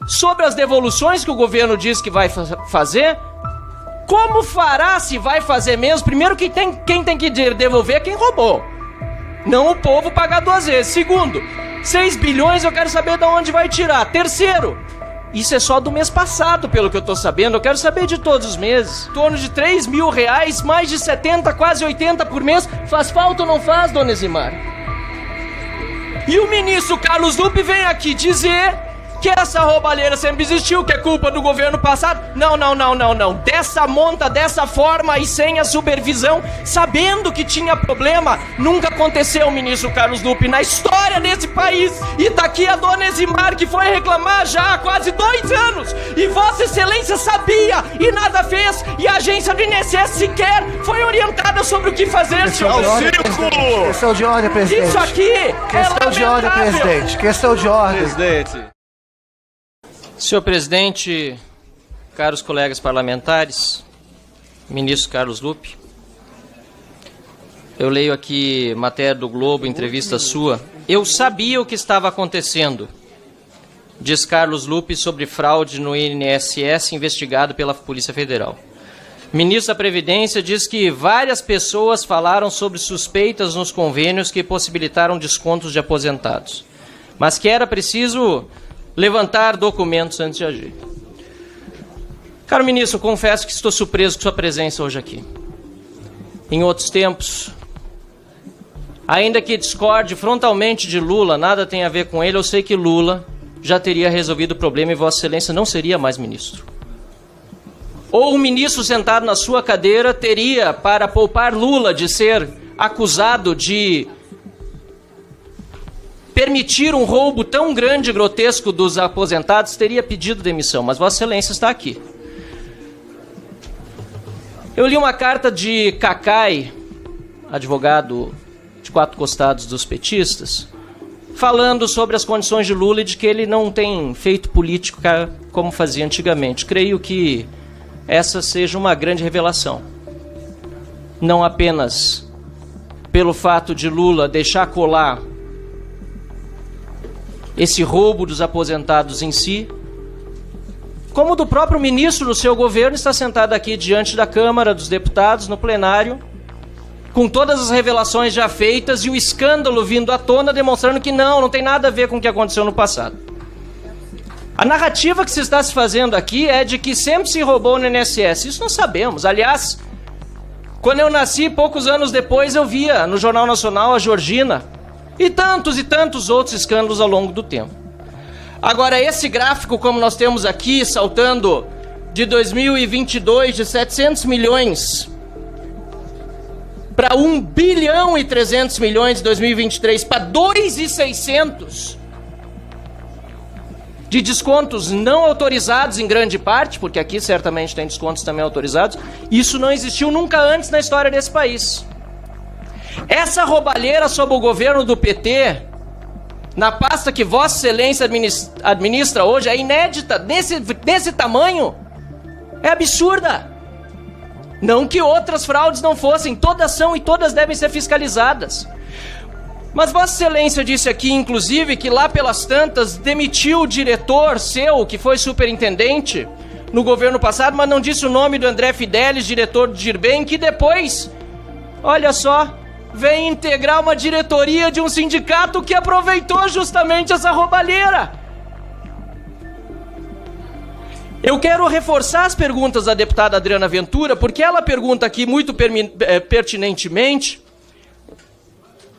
sobre as devoluções que o governo diz que vai fazer. Como fará, se vai fazer mesmo? Primeiro, quem tem que devolver é quem roubou, não o povo pagar duas vezes. Segundo, 6 bilhões eu quero saber de onde vai tirar. Terceiro, isso é só do mês passado, pelo que eu tô sabendo. Eu quero saber de todos os meses. Em torno de 3 mil reais, mais de 70, quase 80 por mês. Faz falta ou não faz, dona Eximar? E o ministro Carlos Lupe vem aqui dizer que essa roubalheira sempre existiu, que é culpa do governo passado. Não. Dessa monta, dessa forma e sem a supervisão, sabendo que tinha problema, nunca aconteceu, ministro Carlos Lupe, na história desse país. E tá aqui a dona Eximar, que foi reclamar já há quase 2 anos. E Vossa Excelência sabia e nada fez. E a agência do INSS sequer foi orientada sobre o que fazer, senhor. Questão de ordem, presidente. Isso aqui Questão de ordem, presidente. Questão de ordem. Presidente. Senhor presidente, caros colegas parlamentares, ministro Carlos Lupe, eu leio aqui matéria do Globo, entrevista sua. Eu sabia o que estava acontecendo, diz Carlos Lupe sobre fraude no INSS investigado pela Polícia Federal. Ministro da Previdência diz que várias pessoas falaram sobre suspeitas nos convênios que possibilitaram descontos de aposentados, mas que era preciso levantar documentos antes de agir. Caro ministro, confesso que estou surpreso com sua presença hoje aqui. Em outros tempos, ainda que discorde frontalmente de Lula, nada tem a ver com ele, eu sei que Lula já teria resolvido o problema e Vossa Excelência não seria mais ministro. Ou o ministro sentado na sua cadeira teria, para poupar Lula de ser acusado de permitir um roubo tão grande e grotesco dos aposentados, teria pedido demissão, mas Vossa Excelência está aqui. Eu li uma carta de Cacai, advogado de 4 costados dos petistas, falando sobre as condições de Lula e de que ele não tem feito política como fazia antigamente. Creio que essa seja uma grande revelação. Não apenas pelo fato de Lula deixar colar esse roubo dos aposentados em si, como do próprio ministro do seu governo está sentado aqui diante da Câmara dos Deputados, no plenário, com todas as revelações já feitas e o escândalo vindo à tona, demonstrando que não tem nada a ver com o que aconteceu no passado. A narrativa que se está se fazendo aqui é de que sempre se roubou no INSS. Isso nós sabemos. Aliás, quando eu nasci, poucos anos depois, eu via no Jornal Nacional a Georgina e tantos outros escândalos ao longo do tempo. Agora, esse gráfico, como nós temos aqui, saltando de 2022 de 700 milhões para 1 bilhão e 300 milhões de 2023 para 2.600 de descontos não autorizados em grande parte, porque aqui certamente tem descontos também autorizados, isso não existiu nunca antes na história desse país. Essa roubalheira sob o governo do PT, na pasta que Vossa Excelência administra hoje, é inédita, desse tamanho, é absurda. Não que outras fraudes não fossem, todas são e todas devem ser fiscalizadas. Mas Vossa Excelência disse aqui, inclusive, que lá pelas tantas demitiu o diretor seu, que foi superintendente no governo passado, mas não disse o nome do André Fidelis, diretor do Girbem, que depois, olha só, vem integrar uma diretoria de um sindicato que aproveitou justamente essa roubalheira. Eu quero reforçar as perguntas da deputada Adriana Ventura, porque ela pergunta aqui muito pertinentemente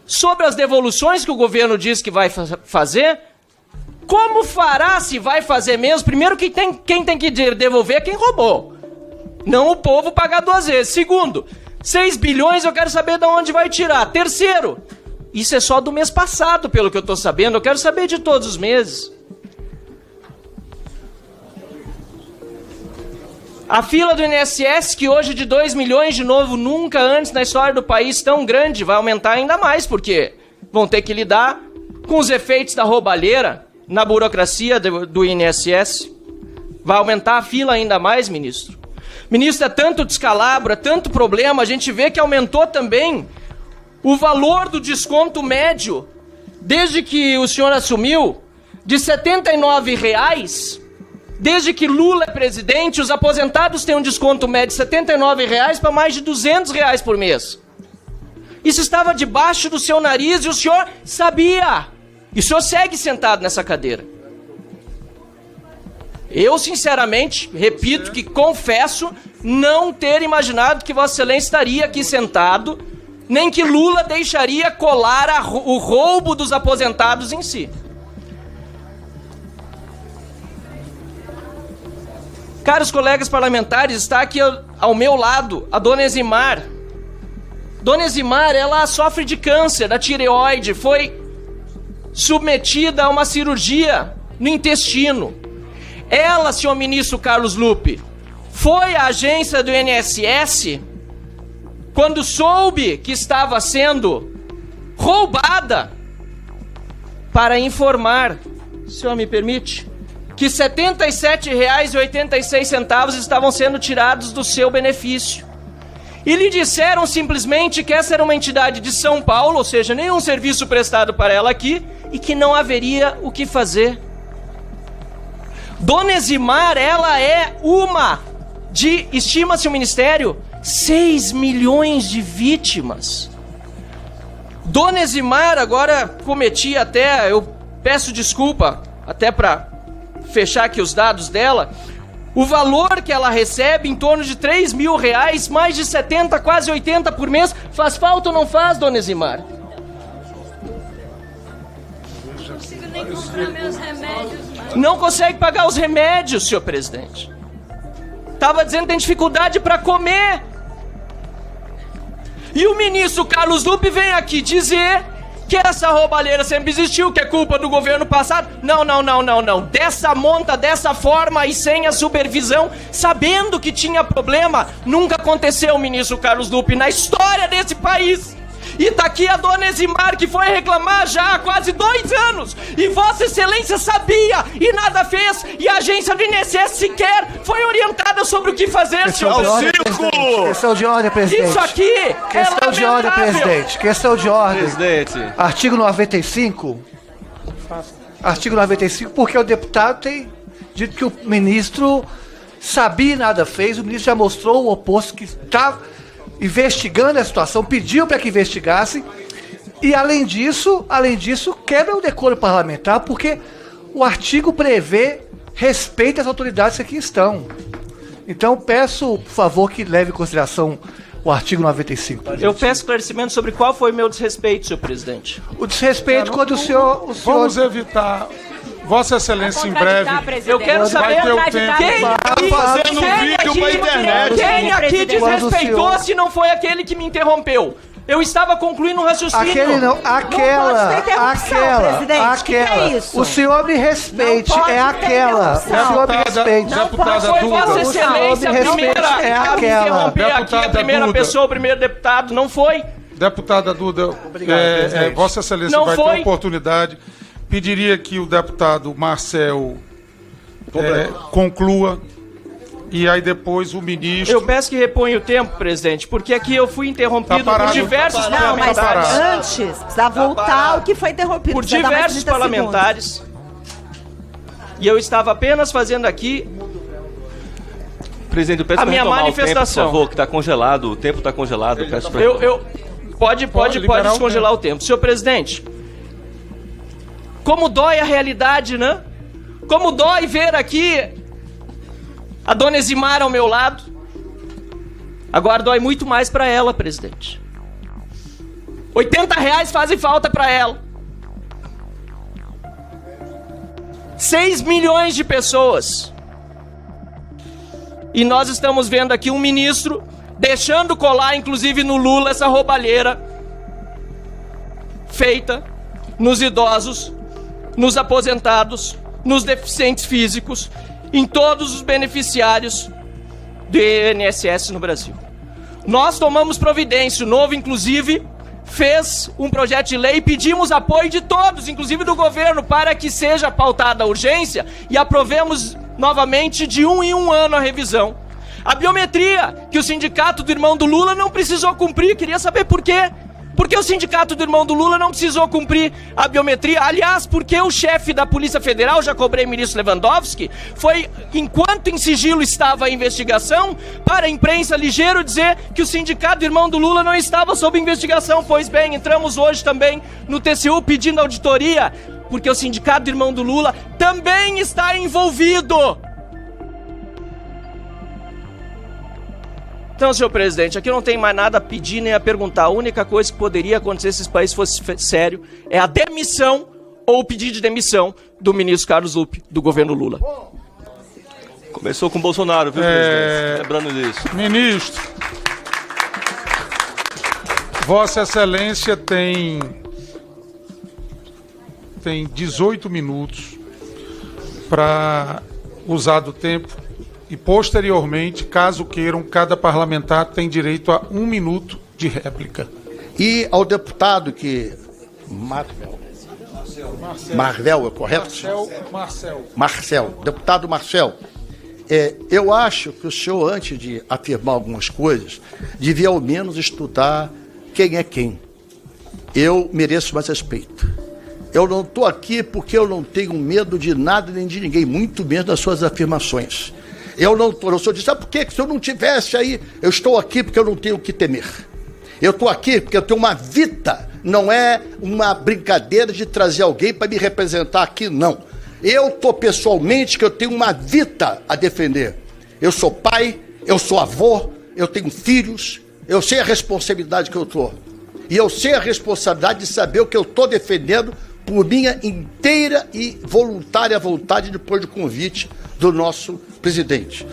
sobre as devoluções que o governo diz que vai fazer. Como fará, se vai fazer mesmo? Primeiro, quem tem que devolver é quem roubou, não o povo pagar 2 vezes. Segundo, 6 bilhões eu quero saber de onde vai tirar. Terceiro, isso é só do mês passado, pelo que eu estou sabendo. Eu quero saber de todos os meses. A fila do INSS, que hoje de 2 milhões, de novo, nunca antes na história do país tão grande, vai aumentar ainda mais, porque vão ter que lidar com os efeitos da roubalheira na burocracia do INSS. Vai aumentar a fila ainda mais, ministro. Ministro, é tanto descalabro, é tanto problema, a gente vê que aumentou também o valor do desconto médio, desde que o senhor assumiu, de R$ 79 Desde que Lula é presidente, os aposentados têm um desconto médio de R$ 79 para mais de R$ 200 por mês. Isso estava debaixo do seu nariz e o senhor sabia. E o senhor segue sentado nessa cadeira. Eu, sinceramente, repito que confesso não ter imaginado que Vossa Excelência estaria aqui sentado, nem que Lula deixaria colar o roubo dos aposentados em si. Caros colegas parlamentares, está aqui ao meu lado a dona Eximar. Dona Eximar, ela sofre de câncer da tireoide, foi submetida a uma cirurgia no intestino. Ela, senhor ministro Carlos Lupe, foi à agência do INSS quando soube que estava sendo roubada para informar, o senhor me permite, que R$ 77,86 estavam sendo tirados do seu benefício. E lhe disseram simplesmente que essa era uma entidade de São Paulo, ou seja, nenhum serviço prestado para ela aqui, e que não haveria o que fazer. Dona Eximar, ela é uma de, estima-se o Ministério, 6 milhões de vítimas. Dona Eximar, agora cometi até, eu peço desculpa, até para fechar aqui os dados dela, o valor que ela recebe, em torno de R$ 3.000, mais de 70, quase 80 por mês, faz falta ou não faz, dona Eximar? Não consigo nem comprar meus remédios. Não consegue pagar os remédios, senhor presidente. Estava dizendo que tem dificuldade para comer. E o ministro Carlos Lupe vem aqui dizer que essa roubalheira sempre existiu, que é culpa do governo passado. Não. Dessa monta, dessa forma e sem a supervisão, sabendo que tinha problema, nunca aconteceu, ministro Carlos Lupe, na história desse país. E tá aqui a dona Eximar, que foi reclamar já há quase 2 anos. E Vossa Excelência sabia e nada fez. E a agência do INSS sequer foi orientada sobre o que fazer, senhor. Questão de ordem, presidente. Isso aqui Questão de ordem, presidente. Questão de ordem. Presidente. Artigo 95. Artigo 95, porque o deputado tem dito que o ministro sabia e nada fez. O ministro já mostrou o oposto, que estava investigando a situação, pediu para que investigasse, e além disso, quebra o decoro parlamentar, porque o artigo prevê respeito às autoridades que aqui estão. Então peço, por favor, que leve em consideração o artigo 95. Eu peço esclarecimento sobre qual foi o meu desrespeito, senhor presidente. O desrespeito quando o senhor... Vamos evitar. Vossa Excelência, em breve, Eu quero saber vai ter o tempo. quem fazendo vídeo pra internet. Quem aqui desrespeitou senhor- se não foi aquele que me interrompeu? Eu estava concluindo um raciocínio. Aquele não, aquela, pode ter interrupção, presidente. Que é isso? O senhor me respeite, Não pode é ter aquela. O interrupção. senhor me respeite. Deputada Foi Vossa Duda. Excelência a Não, me primeira respeite, é a me aquela. interromper aqui, a Deputada primeira Duda. pessoa, o primeiro deputado, não foi? Deputada Duda, presidente. Vossa Excelência Não vai foi. ter oportunidade. Pediria que o deputado Marcel conclua, e aí depois o ministro... Eu peço que reponha o tempo, presidente, porque aqui eu fui interrompido Tá parado, por diversos Não, mas parlamentares. antes, precisa voltar ao que foi interrompido. Por Precisa dar mais diversos 30 parlamentares. E eu estava apenas fazendo aqui Presidente, eu peço A pra minha retomar manifestação. O tempo, por favor, que tá congelado. O tempo tá congelado. Eu peço pra Pode liberar o descongelar o tempo. Senhor presidente, como dói a realidade, né? Como dói ver aqui a dona Eximar ao meu lado. Agora dói muito mais pra ela, presidente. R$80 fazem falta pra ela. 6 milhões de pessoas. E nós estamos vendo aqui um ministro deixando colar, inclusive no Lula, essa roubalheira feita nos idosos, nos aposentados, nos deficientes físicos, em todos os beneficiários do INSS no Brasil. Nós tomamos providência, o Novo, inclusive, fez um projeto de lei e pedimos apoio de todos, inclusive do governo, para que seja pautada a urgência e aprovemos novamente de 1 em 1 ano a revisão. A biometria, que o sindicato do irmão do Lula não precisou cumprir, queria saber por quê. Porque o sindicato do irmão do Lula não precisou cumprir a biometria. Aliás, porque o chefe da Polícia Federal, já cobrei o ministro Lewandowski, foi, enquanto em sigilo estava a investigação, para a imprensa ligeiro dizer que o sindicato do irmão do Lula não estava sob investigação. Pois bem, entramos hoje também no TCU pedindo auditoria, porque o sindicato do irmão do Lula também está envolvido. Então, senhor presidente, aqui não tem mais nada a pedir nem a perguntar. A única coisa que poderia acontecer se esse país fosse sério é a demissão ou o pedido de demissão do ministro Carlos Lupe, do governo Lula. Começou com o Bolsonaro, viu, presidente? Lembrando disso. Ministro, Vossa Excelência tem 18 minutos para usar do tempo. E, posteriormente, caso queiram, cada parlamentar tem direito a 1 minuto de réplica. E ao deputado que... Marvel, é correto? Marcel. Deputado Marcel, eu acho que o senhor, antes de afirmar algumas coisas, devia ao menos estudar quem é quem. Eu mereço mais respeito. Eu não estou aqui porque eu não tenho medo de nada nem de ninguém, muito menos das suas afirmações. Eu não estou, o senhor disse, sabe por quê? Se eu não tivesse aí, eu estou aqui porque eu não tenho o que temer. Eu estou aqui porque eu tenho uma vida, não é uma brincadeira de trazer alguém para me representar aqui, não. Eu estou pessoalmente que eu tenho uma vida a defender. Eu sou pai, eu sou avô, eu tenho filhos, eu sei a responsabilidade que eu estou. E eu sei a responsabilidade de saber o que eu estou defendendo por minha inteira e voluntária vontade depois do convite do nosso presidente.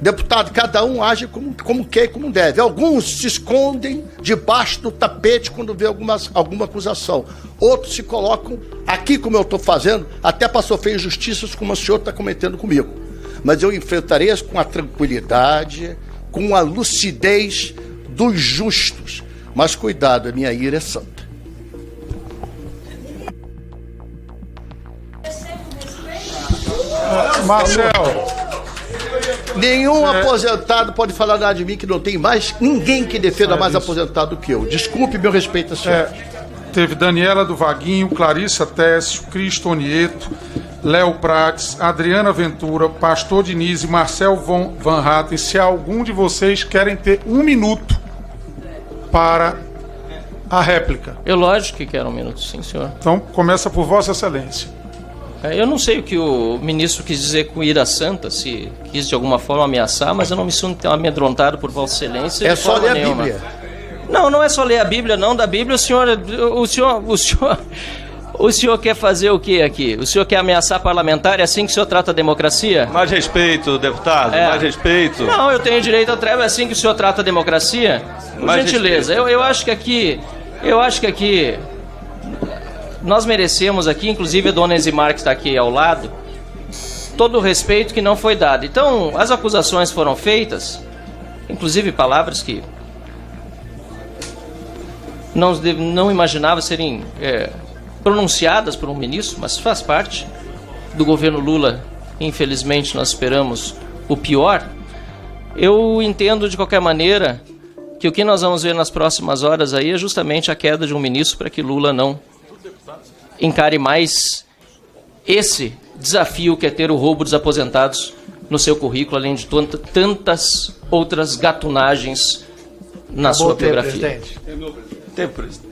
Deputado, cada um age como quer e como deve. Alguns se escondem debaixo do tapete quando vê alguma acusação. Outros se colocam aqui, como eu estou fazendo, até para sofrer injustiças como o senhor está cometendo comigo. Mas eu enfrentarei isso com a tranquilidade, com a lucidez dos justos. Mas cuidado, a minha ira é santa. Marcel, nenhum aposentado pode falar nada de mim que não tem mais ninguém que defenda mais aposentado do que eu. Desculpe, meu respeito a senhor. Teve Daniela do Vaguinho, Clarissa Técio, Cristo Onieto, Léo Prates, Adriana Ventura, Pastor Diniz e Marcel Van Hatten. Se algum de vocês querem ter 1 minuto para a réplica. Eu lógico que quero 1 minuto, sim, senhor. Então, começa por Vossa Excelência. Eu não sei o que o ministro quis dizer com ira santa, se quis de alguma forma ameaçar, mas eu não me sinto amedrontado por Vossa Excelência. É só ler a Bíblia. Não, não é só ler a Bíblia, não. Da Bíblia o senhor quer fazer o que aqui? O senhor quer ameaçar parlamentar? É assim que o senhor trata a democracia? Mais respeito, deputado, mais respeito. Não, eu tenho direito à treva, é assim que o senhor trata a democracia? Por gentileza, eu acho que aqui nós merecemos aqui, inclusive a dona Enzimar que está aqui ao lado, todo o respeito que não foi dado. Então, as acusações foram feitas, inclusive palavras que não imaginava serem pronunciadas por um ministro, mas faz parte do governo Lula. Infelizmente, nós esperamos o pior. Eu entendo, de qualquer maneira, que o que nós vamos ver nas próximas horas aí é justamente a queda de um ministro para que Lula não encare mais esse desafio que é ter o roubo dos aposentados no seu currículo, além de tantas outras gatunagens na sua biografia. Presidente. Tempo, presidente.